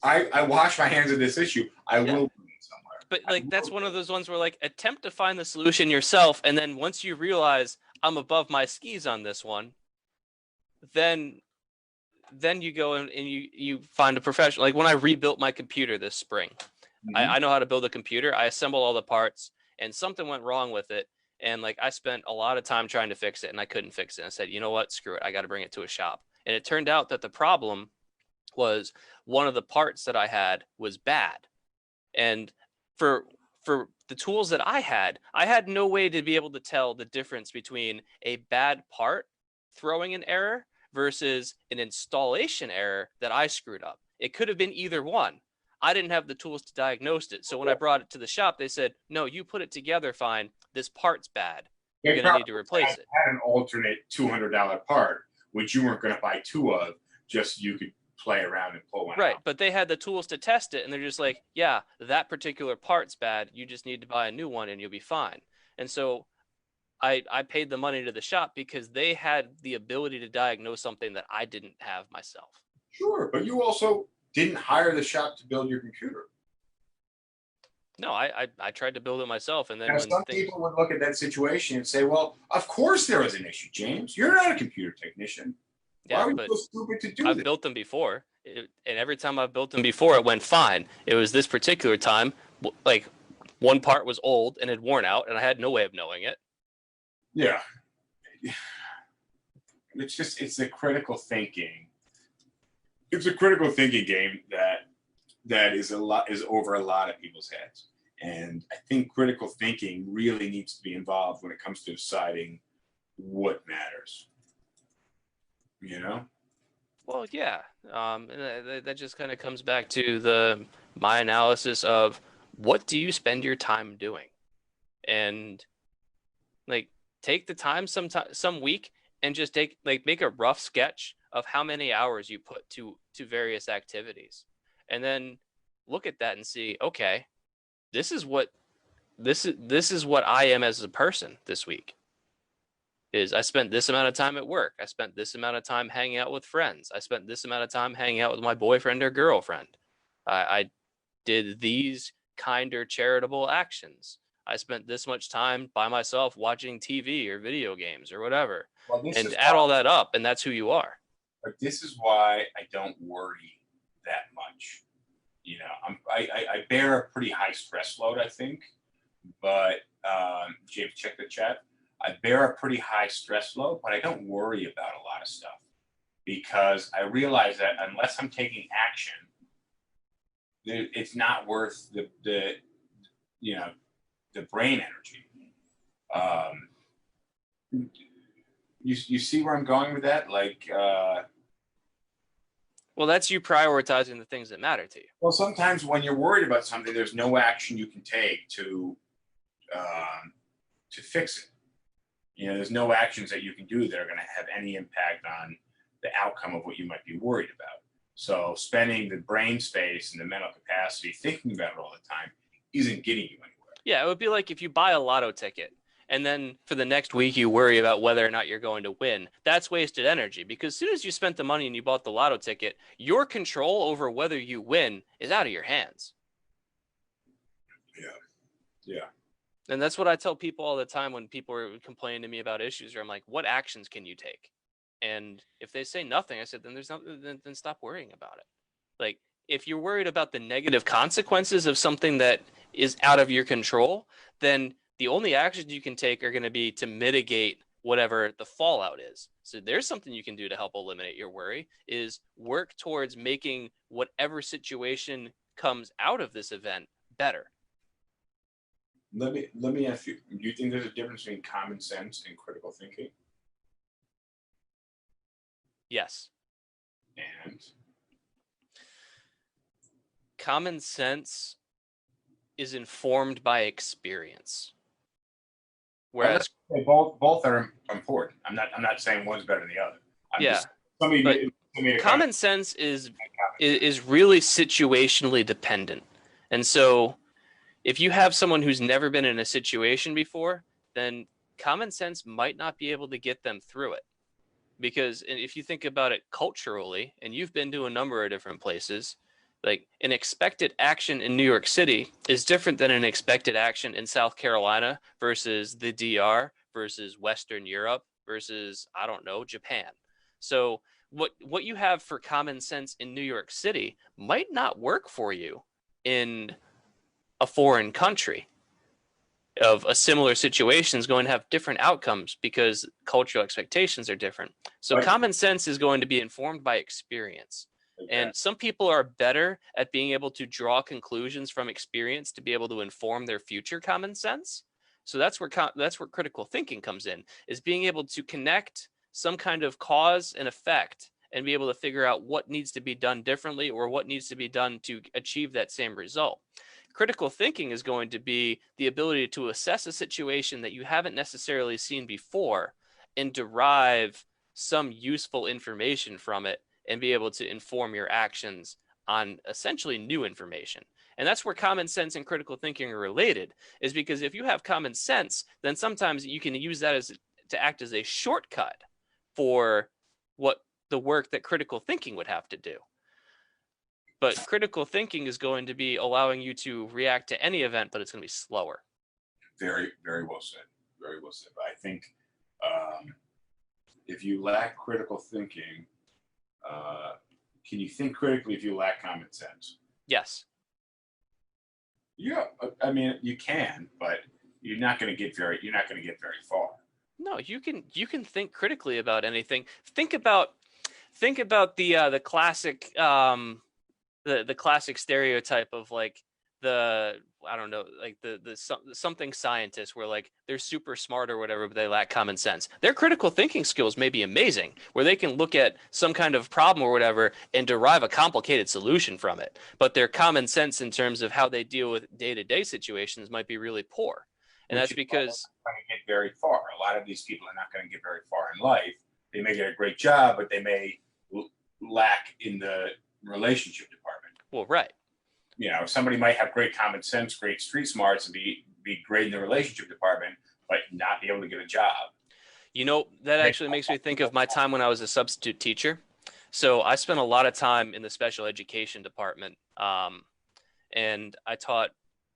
I wash my hands of this issue. I will do it somewhere. But like that's one of those ones where like attempt to find the solution yourself, and then once you realize I'm above my skis on this one, then you go and you find a professional. Like when I rebuilt my computer this spring, I know how to build a computer. I assemble all the parts, and something went wrong with it. And like I spent a lot of time trying to fix it and I couldn't fix it. I said, you know what, screw it. I got to bring it to a shop. And it turned out that the problem was one of the parts that I had was bad. And for the tools that I had no way to be able to tell the difference between a bad part throwing an error versus an installation error that I screwed up. It could have been either one. I didn't have the tools to diagnose it. So when I brought it to the shop, they said, no, you put it together fine. This part's bad. You're going to need to replace it. Had an alternate $200 part, which you weren't going to buy two of, just so you could play around and pull one right, out. but they had the tools to test it, and they're just like, yeah, that particular part's bad. You just need to buy a new one, and you'll be fine. And so I paid the money to the shop because they had the ability to diagnose something that I didn't have myself. Sure, but you also didn't hire the shop to build your computer. No, I tried to build it myself, and then Now, some people would look at that situation and say, well, of course there was an issue, James. You're not a computer technician. Yeah, Why are but you so stupid to do I've this? built them before, and every time I've built them before, it went fine. It was this particular time, like one part was old and had worn out, and I had no way of knowing it. Yeah. It's a critical thinking. It's a critical thinking game that is over a lot of people's heads. And I think critical thinking really needs to be involved when it comes to deciding what matters. You know? Well, yeah. That just kind of comes back to my analysis of what do you spend your time doing? And like take the time some week and just make a rough sketch of how many hours you put to various activities. And then look at that and see, okay, this is what I am as a person this week. Is I spent this amount of time at work. I spent this amount of time hanging out with friends. I spent this amount of time hanging out with my boyfriend or girlfriend. I did these kinder charitable actions. I spent this much time by myself watching TV or video games or whatever. Well, and add all that up, and that's who you are. But this is why I don't worry that much. You know, I bear a pretty high stress load, I think. But James, check the chat. I bear a pretty high stress load, but I don't worry about a lot of stuff because I realize that unless I'm taking action, it's not worth the brain energy. You see where I'm going with that? Like, well, that's you prioritizing the things that matter to you. Well, sometimes when you're worried about something, there's no action you can take to fix it. You know, there's no actions that you can do that are going to have any impact on the outcome of what you might be worried about. So spending the brain space and the mental capacity thinking about it all the time isn't getting you anywhere. Yeah, it would be like if you buy a lotto ticket and then for the next week you worry about whether or not you're going to win. That's wasted energy because as soon as you spent the money and you bought the lotto ticket, your control over whether you win is out of your hands. Yeah. And that's what I tell people all the time when people are complaining to me about issues, or I'm like, what actions can you take? And if they say nothing, I said, then stop worrying about it. Like, if you're worried about the negative consequences of something that is out of your control, then the only actions you can take are going to be to mitigate whatever the fallout is. So there's something you can do to help eliminate your worry is work towards making whatever situation comes out of this event better. Let me ask you, do you think there's a difference between common sense and critical thinking? Yes. And common sense is informed by experience. Whereas both are important. I'm not saying one's better than the other. Common sense is really situationally dependent. And so if you have someone who's never been in a situation before, then common sense might not be able to get them through it. Because if you think about it culturally, and you've been to a number of different places, like an expected action in New York City is different than an expected action in South Carolina versus the DR versus Western Europe versus, I don't know, Japan. So what you have for common sense in New York City might not work for you in a foreign country. of a similar situation is going to have different outcomes because cultural expectations are different. So Right. common sense is going to be informed by experience. And some people are better at being able to draw conclusions from experience to be able to inform their future common sense. So that's where critical thinking comes in, is being able to connect some kind of cause and effect and be able to figure out what needs to be done differently or what needs to be done to achieve that same result. Critical thinking is going to be the ability to assess a situation that you haven't necessarily seen before and derive some useful information from it and be able to inform your actions on essentially new information. And that's where common sense and critical thinking are related, is because if you have common sense, then sometimes you can use that as to act as a shortcut for what the work that critical thinking would have to do. But critical thinking is going to be allowing you to react to any event, but it's going to be slower. Very, very well said. Very well said. But I think if you lack critical thinking, can you think critically if you lack common sense? Yes. Yeah, I mean you can, but you're not going to get very far. No, you can think critically about anything. Think about the classic the classic stereotype of like the I don't know, like the something scientist where like they're super smart or whatever, but they lack common sense. Their critical thinking skills may be amazing, where they can look at some kind of problem or whatever and derive a complicated solution from it. But their common sense in terms of how they deal with day-to-day situations might be really poor. And that's because they're not going to get very far. A lot of these people are not going to get very far in life. They may get a great job, but they may lack in the relationship department. well, right. You know, somebody might have great common sense, great street smarts, and be great in the relationship department, but not be able to get a job. You know, that actually makes me think of my time when I was a substitute teacher. So I spent a lot of time in the special education department, and I taught.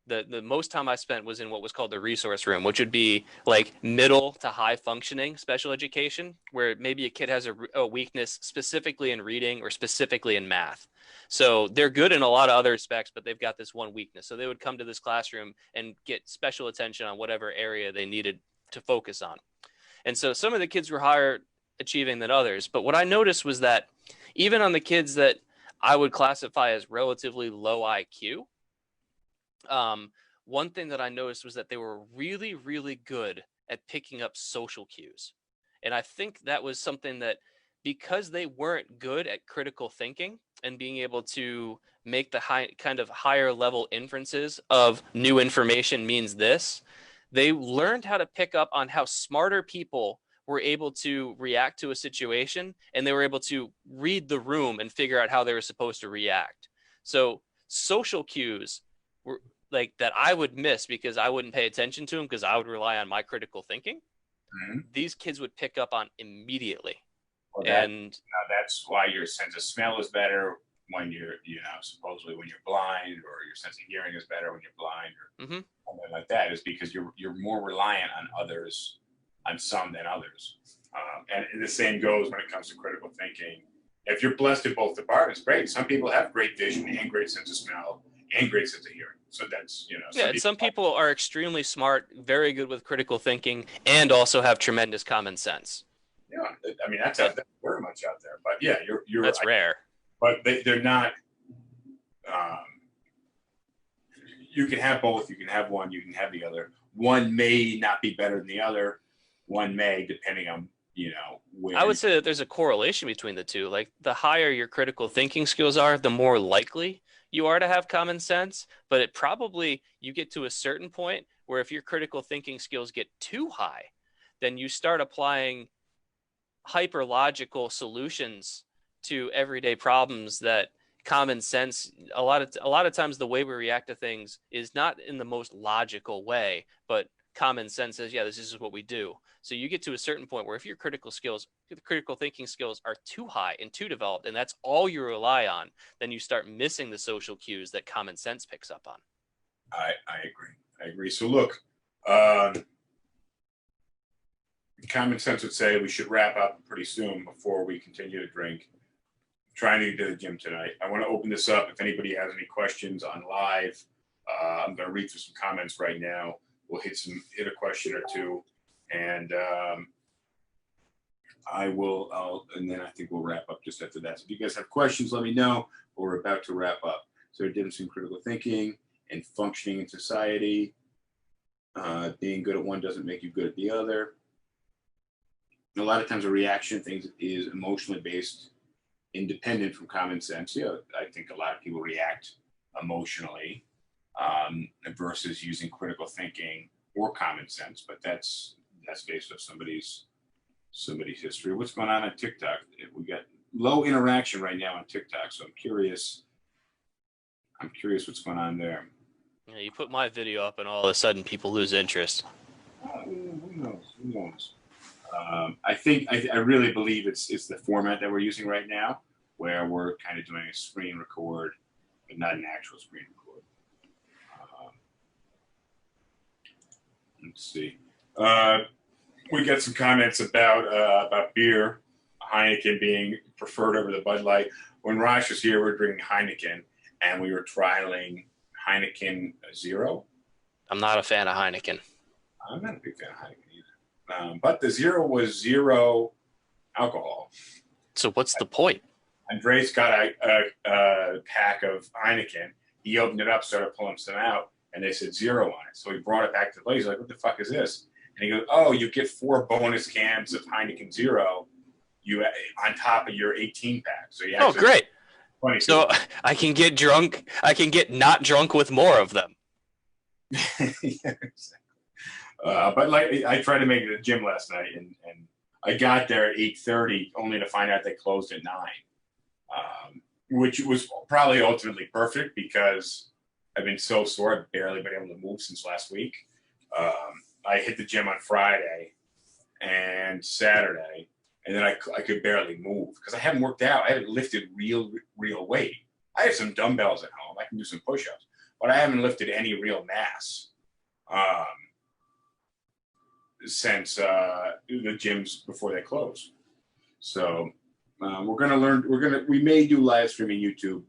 The most time I spent was in what was called the resource room, which would be like middle to high functioning special education, where maybe a kid has a weakness specifically in reading or specifically in math. So they're good in a lot of other respects, but they've got this one weakness. So they would come to this classroom and get special attention on whatever area they needed to focus on. And so some of the kids were higher achieving than others. But what I noticed was that even on the kids that I would classify as relatively low IQ, one thing that I noticed was that they were really, really good at picking up social cues. And I think that was something that, because they weren't good at critical thinking and being able to make the higher level inferences of new information means this, they learned how to pick up on how smarter people were able to react to a situation, and they were able to read the room and figure out how they were supposed to react. So social cues were like that I would miss because I wouldn't pay attention to them because I would rely on my critical thinking. Mm-hmm. These kids would pick up on immediately. Well, that's why your sense of smell is better when you're, supposedly when you're blind, or your sense of hearing is better when you're blind, or something like that, is because you're more reliant on others, on some than others. And the same goes when it comes to critical thinking. If you're blessed in both departments, great. Some people have great vision and great sense of smell and great sense of hearing. So that's, some people are extremely smart, very good with critical thinking, and also have tremendous common sense. Yeah, I mean that's very much out there, but yeah, you're that's rare. But they're not. You can have both. You can have one. You can have the other. One may not be better than the other. One may, depending on where. I would say that there's a correlation between the two. Like the higher your critical thinking skills are, the more likely you are to have common sense. But it probably, you get to a certain point where if your critical thinking skills get too high, then you start applying hyper logical solutions to everyday problems that common sense, a lot of times the way we react to things is not in the most logical way, but common sense says, yeah, this is what we do. So you get to a certain point where if your critical thinking skills are too high and too developed, and that's all you rely on, then you start missing the social cues that common sense picks up on. I agree. So look, common sense would say we should wrap up pretty soon before we continue to drink. I'm trying to get to the gym tonight. I want to open this up. If anybody has any questions on live, I'm going to read through some comments right now. we'll hit a question or two, and and then I think we'll wrap up just after that. So if you guys have questions, let me know. We're about to wrap up. So the difference in critical thinking and functioning in society. Being good at one doesn't make you good at the other. A lot of times a reaction things is emotionally based, independent from common sense. Yeah, I think a lot of people react emotionally versus using critical thinking or common sense, but that's based on somebody's history. What's going on TikTok? We got low interaction right now on TikTok, so I'm curious what's going on there. Yeah, you put my video up and all of a sudden people lose interest. Who knows? I really believe it's the format that we're using right now, where we're kind of doing a screen record, but not an actual screen record. Let's see. We got some comments about beer, Heineken being preferred over the Bud Light. When Raj was here, we were drinking Heineken, and we were trialing Heineken Zero. I'm not a fan of Heineken. I'm not a big fan of Heineken either. But the Zero was zero alcohol. So what's the point? Andres got a pack of Heineken. He opened it up, started pulling some out, and they said zero on it. So he brought it back to the place. He's like, what the fuck is this? And he goes, oh, you get 4 bonus cans of Heineken Zero on top of your 18 pack. So you great. So I can get drunk. I can get not drunk with more of them. Yeah, exactly. But like I tried to make it at the gym last night, and I got there at 8:30, only to find out they closed at 9, which was probably ultimately perfect because I've been so sore. I've barely been able to move since last week. I hit the gym on Friday and Saturday, and then I could barely move because I haven't worked out. I haven't lifted real weight. I have some dumbbells at home. I can do some push-ups, but I haven't lifted any real mass since the gyms before they close. So we're gonna learn. We may do live streaming YouTube.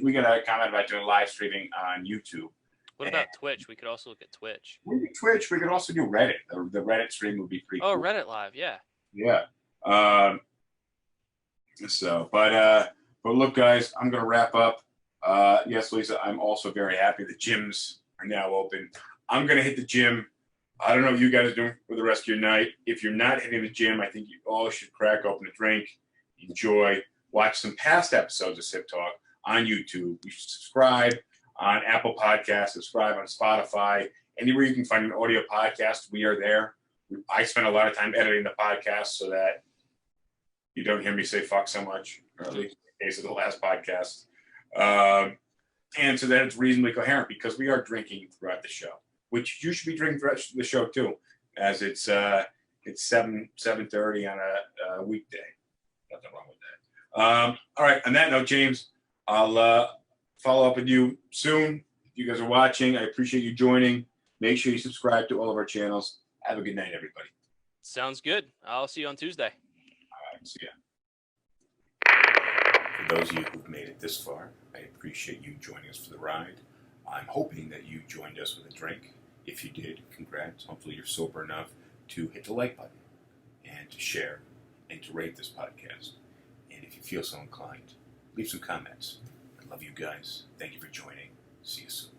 We got a comment about doing live streaming on YouTube. What about Twitch? We could also look at Twitch. We do Twitch. We could also do Reddit. The Reddit stream would be pretty cool. Reddit live, yeah. Yeah. But look, guys, I'm going to wrap up. Yes, Lisa, I'm also very happy the gyms are now open. I'm going to hit the gym. I don't know what you guys are doing for the rest of your night. If you're not hitting the gym, I think you all should crack open a drink, enjoy, watch some past episodes of SipTalk on YouTube. You should subscribe on Apple Podcasts, subscribe on Spotify, anywhere you can find an audio podcast. We are there. I spend a lot of time editing the podcast so that you don't hear me say fuck so much, or at least in the case of the last podcast. And so that it's reasonably coherent because we are drinking throughout the show, which you should be drinking throughout the show too, as it's 7:30 on a weekday. Nothing wrong with that. All right, on that note, James, I'll follow up with you soon. If you guys are watching, I appreciate you joining. Make sure you subscribe to all of our channels. Have a good night, everybody. Sounds good. I'll see you on Tuesday. All right, see ya. For those of you who've made it this far, I appreciate you joining us for the ride. I'm hoping that you joined us with a drink. If you did, congrats. Hopefully you're sober enough to hit the like button and to share and to rate this podcast. And if you feel so inclined, leave some comments. I love you guys. Thank you for joining. See you soon.